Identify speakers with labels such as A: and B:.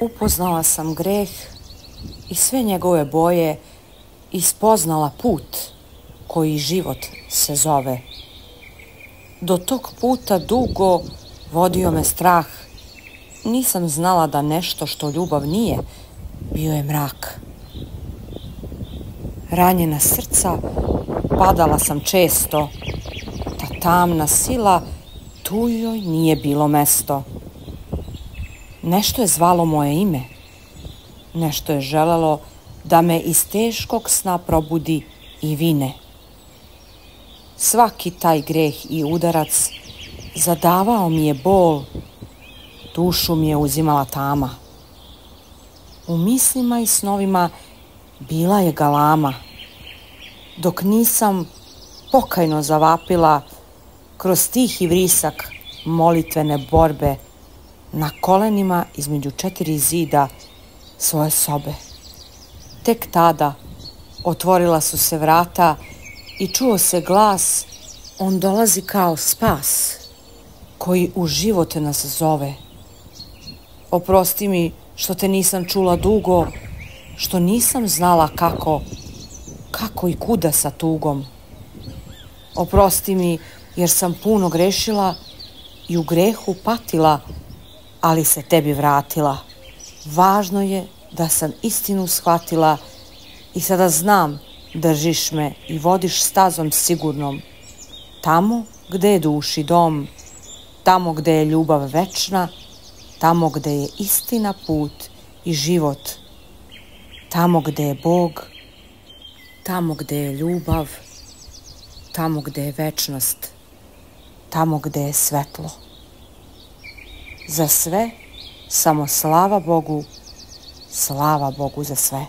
A: Upoznala sam greh i sve njegove boje i spoznala put koji život se zove. Do tog puta dugo vodio me strah, nisam znala da nešto što ljubav nije, bio je mrak. Ranjena srca, padala sam često, ta tamna sila, tu joj nije bilo mesto. Nešto je zvalo moje ime, nešto je želelo da me iz teškog sna probudi i vine. Svaki taj greh i udarac zadavao mi je bol, dušu mi je uzimala tama. U mislima i snovima bila je galama, dok nisam pokajno zavapila kroz tihi vrisak molitvene borbe na kolenima između 4 zida svoje sobe. Tek tada otvorila su se vrata i čuo se glas, on dolazi kao spas koji u život nas zove. Oprosti mi što te nisam čula dugo, što nisam znala kako i kuda sa tugom. Oprosti mi jer sam puno grešila i u grehu patila, ali se tebi vratila. Važno je da sam istinu shvatila i sada znam, držiš me i vodiš stazom sigurnom. Tamo gde je duši dom, tamo gde je ljubav večna, tamo gde je istina put i život, tamo gde je Bog, tamo gde je ljubav, tamo gde je večnost, tamo gde je svetlo. Za sve samo slava Bogu za sve.